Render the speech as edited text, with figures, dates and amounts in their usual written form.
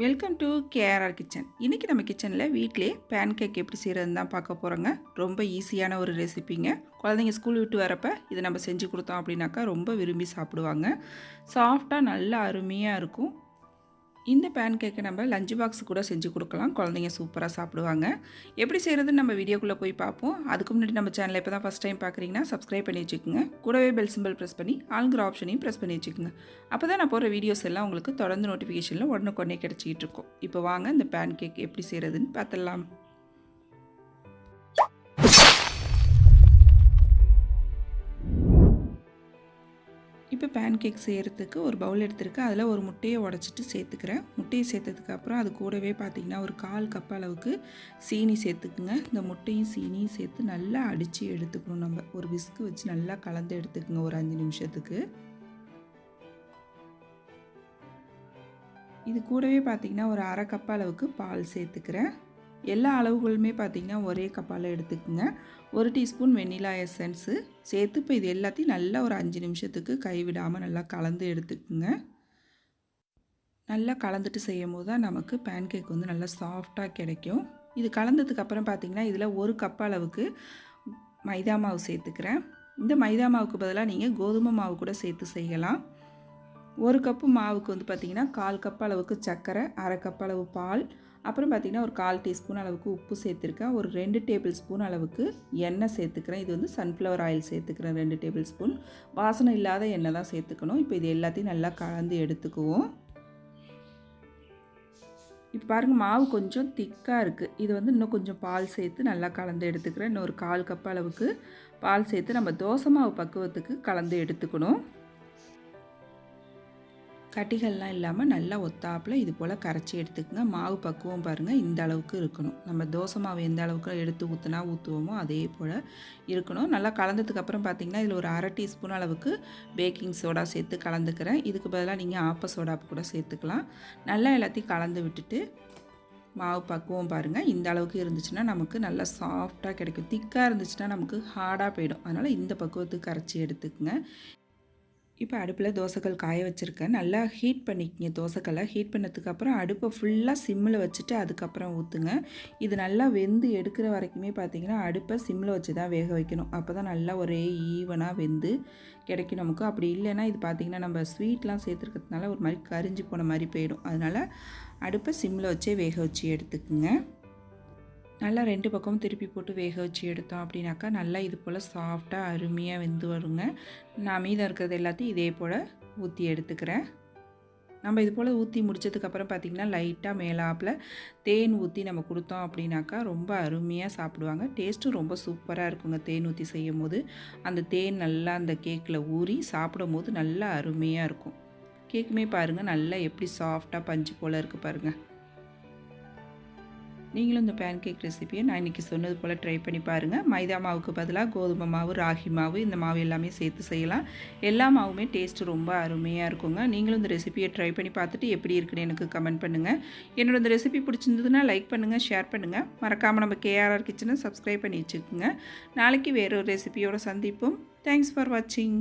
Welcome to KRR kitchen. இன்றைக்கி நம்ம கிச்சனில் வீட்டிலே பேன் கேக் எப்படி செய்கிறதுன்னு தான் பார்க்க போகிறோங்க. ரொம்ப ஈஸியான ஒரு ரெசிபிங்க. குழந்தைங்க ஸ்கூல் விட்டு வரப்போ இதை நம்ம செஞ்சு கொடுத்தோம் அப்படின்னாக்கா ரொம்ப விரும்பி சாப்பிடுவாங்க. சாஃப்டாக நல்லா அருமையாக இருக்கும். இந்த பேன் கேக்கை நம்ம லஞ்ச் பாக்ஸ் கூட செஞ்சு கொடுக்கலாம். குழந்தைங்க சூப்பராக சாப்பிடுவாங்க. எப்படி செய்கிறதுன்னு நம்ம வீடியோக்குள்ளே போய் பார்ப்போம். அதுக்கு முன்னாடி நம்ம சேனலை இப்போ தான் ஃபஸ்ட் டைம் பார்க்குறீங்கன்னா சப்ஸ்கிரைப் பண்ணி வச்சுக்கோங்க. கூடவே பெல் சிம்பிள் ப்ரெஸ் பண்ணி ஆளுங்கிற ஆப்ஷனையும் ப்ரெஸ் பண்ணி வச்சுக்கோங்க. அப்போ தான் நான் போகிற வீடியோஸ் எல்லாம் உங்களுக்கு தொடர்ந்து நோட்டிஃபிகேஷனில் உடனுக்குடனே கிடச்சிக்கிட்டு இருக்கும். இப்போ வாங்க இந்த பேன் கேக் எப்படி செய்கிறதுன்னு பார்த்துடலாம். இப்போ பேன் கேக் செய்கிறதுக்கு ஒரு பவுல் எடுத்துருக்கேன். அதில் ஒரு முட்டையை உடச்சிட்டு சேர்த்துக்கிறேன். முட்டையை சேர்த்ததுக்கப்புறம் அது கூடவே பார்த்திங்கன்னா ஒரு 1/4 கப் அளவுக்கு சீனி சேர்த்துக்குங்க. இந்த முட்டையும் சீனியும் சேர்த்து நல்லா அடித்து எடுத்துக்கணும். நம்ம ஒரு விஸ்கு வச்சு நல்லா கலந்து எடுத்துக்குங்க ஒரு 5 நிமிஷத்துக்கு. இது கூடவே பார்த்திங்கன்னா ஒரு 1/2 கப் அளவுக்கு பால் சேர்த்துக்கிறேன். எல்லா அளவுகளுமே பார்த்திங்கன்னா ஒரே கப்பால் எடுத்துக்குங்க. 1 டீஸ்பூன் வெண்ணிலா எசன்ஸு சேர்த்து இப்போ இது எல்லாத்தையும் நல்லா ஒரு 5 நிமிஷத்துக்கு கைவிடாமல் நல்லா கலந்து எடுத்துக்குங்க. நல்லா கலந்துட்டு செய்யும் போது தான் நமக்கு பேன் கேக் வந்து நல்லா சாஃப்டாக கிடைக்கும். இது கலந்ததுக்கப்புறம் பார்த்திங்கன்னா இதில் 1 கப் அளவுக்கு மைதா மாவு சேர்த்துக்கிறேன். இந்த மைதா மாவுக்கு பதிலாக நீங்கள் கோதுமை மாவு கூட சேர்த்து செய்யலாம். 1 கப்பு மாவுக்கு வந்து பார்த்திங்கன்னா 1/4 கப் அளவுக்கு சர்க்கரை, 1/2 கப் அளவு பால், அப்புறம் பார்த்திங்கன்னா ஒரு 1/4 டீஸ்பூன் அளவுக்கு உப்பு சேர்த்துருக்கேன். ஒரு 2 டேபிள் ஸ்பூன் அளவுக்கு எண்ணெய் சேர்த்துக்கிறேன். இது வந்து சன்ஃப்ளவர் ஆயில் சேர்த்துக்கிறேன் 2 டேபிள் ஸ்பூன். வாசனை இல்லாத எண்ணெய் தான் சேர்த்துக்கணும். இப்போ இது எல்லாத்தையும் நல்லா கலந்து எடுத்துக்குவோம். இப்போ பாருங்கள் மாவு கொஞ்சம் திக்காக இருக்குது. இது வந்து இன்னும் கொஞ்சம் பால் சேர்த்து நல்லா கலந்து எடுத்துக்கிறேன். இன்னும் ஒரு 1/4 கப் அளவுக்கு பால் சேர்த்து நம்ம தோசை மாவு பக்குவத்துக்கு கலந்து எடுத்துக்கணும். கட்டிகள்லாம் இல்லாமல் நல்லா ஒத்தாப்பில் இது போல் கரைச்சி எடுத்துக்கங்க. மாவு பக்குவம் பாருங்கள் இந்த அளவுக்கு இருக்கணும். நம்ம தோசை மாவு எந்த அளவுக்கு எடுத்து ஊற்றுவோமோ அதே போல் இருக்கணும். நல்லா கலந்ததுக்கப்புறம் பார்த்திங்கன்னா இதில் ஒரு 1/2 டீஸ்பூன் அளவுக்கு பேக்கிங் சோடா சேர்த்து கலந்துக்கிறேன். இதுக்கு பதிலாக நீங்கள் ஆப்ப சோடா கூட சேர்த்துக்கலாம். நல்லா எல்லாத்தையும் கலந்து விட்டுட்டு மாவு பக்குவம் பாருங்கள் இந்த அளவுக்கு இருந்துச்சுன்னா நமக்கு நல்லா சாஃப்டாக கிடைக்கும். திக்காக இருந்துச்சுன்னா நமக்கு ஹார்டாக போயிடும். அதனால் இந்த பக்குவத்துக்கு கரைச்சி எடுத்துக்கங்க. இப்போ அடுப்பில் தோசைக்கல் காய வச்சுருக்கேன். நல்லா ஹீட் பண்ணிக்கங்க தோசைக்கல்லை. ஹீட் பண்ணதுக்கப்புறம் அடுப்பை ஃபுல்லாக சிம்மில் வச்சுட்டு அதுக்கப்புறம் ஊற்றுங்க. இது நல்லா வெந்து எடுக்கிற வரைக்குமே பார்த்திங்கன்னா அடுப்பை சிம்மில் வச்சு தான் வேக வைக்கணும். அப்போ தான் நல்லா ஒரே ஈவனாக வெந்து கிடைக்கும் நமக்கு. அப்படி இல்லைன்னா இது பார்த்திங்கன்னா நம்ம ஸ்வீட்லாம் சேர்த்துருக்கிறதுனால ஒரு மாதிரி கரிஞ்சு போன மாதிரி போயிடும். அதனால் அடுப்பை சிம்மில் வச்சே வேக வச்சு எடுத்துக்குங்க. நல்லா 2 பக்கமும் திருப்பி போட்டு வேக வச்சு எடுத்தோம் அப்படின்னாக்கா நல்லா இது போல் சாஃப்டாக அருமையாக வெந்து வருங்க. நான் மீதம் இருக்கிறது எல்லாத்தையும் இதே போல் ஊற்றி எடுத்துக்கிறேன். நம்ம இது போல் ஊற்றி முடித்ததுக்கப்புறம் பார்த்திங்கன்னா லைட்டாக மேலாப்பில் தேன் ஊற்றி நம்ம கொடுத்தோம் அப்படின்னாக்கா ரொம்ப அருமையாக சாப்பிடுவாங்க. டேஸ்ட்டும் ரொம்ப சூப்பராக இருக்குங்க. தேன் ஊற்றி செய்யும் போது அந்த தேன் நல்லா அந்த கேக்கில் ஊறி சாப்பிடும் போது நல்லா அருமையாக இருக்கும். கேக்குமே பாருங்கள் நல்லா எப்படி சாஃப்டாக பஞ்சு போல் இருக்குது பாருங்கள். நீங்களும் இந்த பேன் கேக் ரெசிபியை நான் இன்றைக்கி சொன்னது போல் ட்ரை பண்ணி பாருங்கள். மைதா மாவுக்கு பதிலாக கோதுமை மாவு, ராகி மாவு இந்த மாவு எல்லாமே சேர்த்து செய்யலாம். எல்லா மாவுமே டேஸ்ட்டு ரொம்ப அருமையாக இருக்குங்க. நீங்களும் இந்த ரெசிபியை ட்ரை பண்ணி பார்த்துட்டு எப்படி இருக்குன்னு எனக்கு கமெண்ட் பண்ணுங்கள். என்னோட இந்த ரெசிபி பிடிச்சிருந்ததுன்னா லைக் பண்ணுங்கள், ஷேர் பண்ணுங்கள். மறக்காமல் நம்ம கேஆர்ஆர் கிச்சனை சப்ஸ்கிரைப் பண்ணி வச்சுக்கோங்க. நாளைக்கு வேறு ஒரு ரெசிபியோடு சந்திப்போம். தேங்க்ஸ் ஃபார் வாட்சிங்.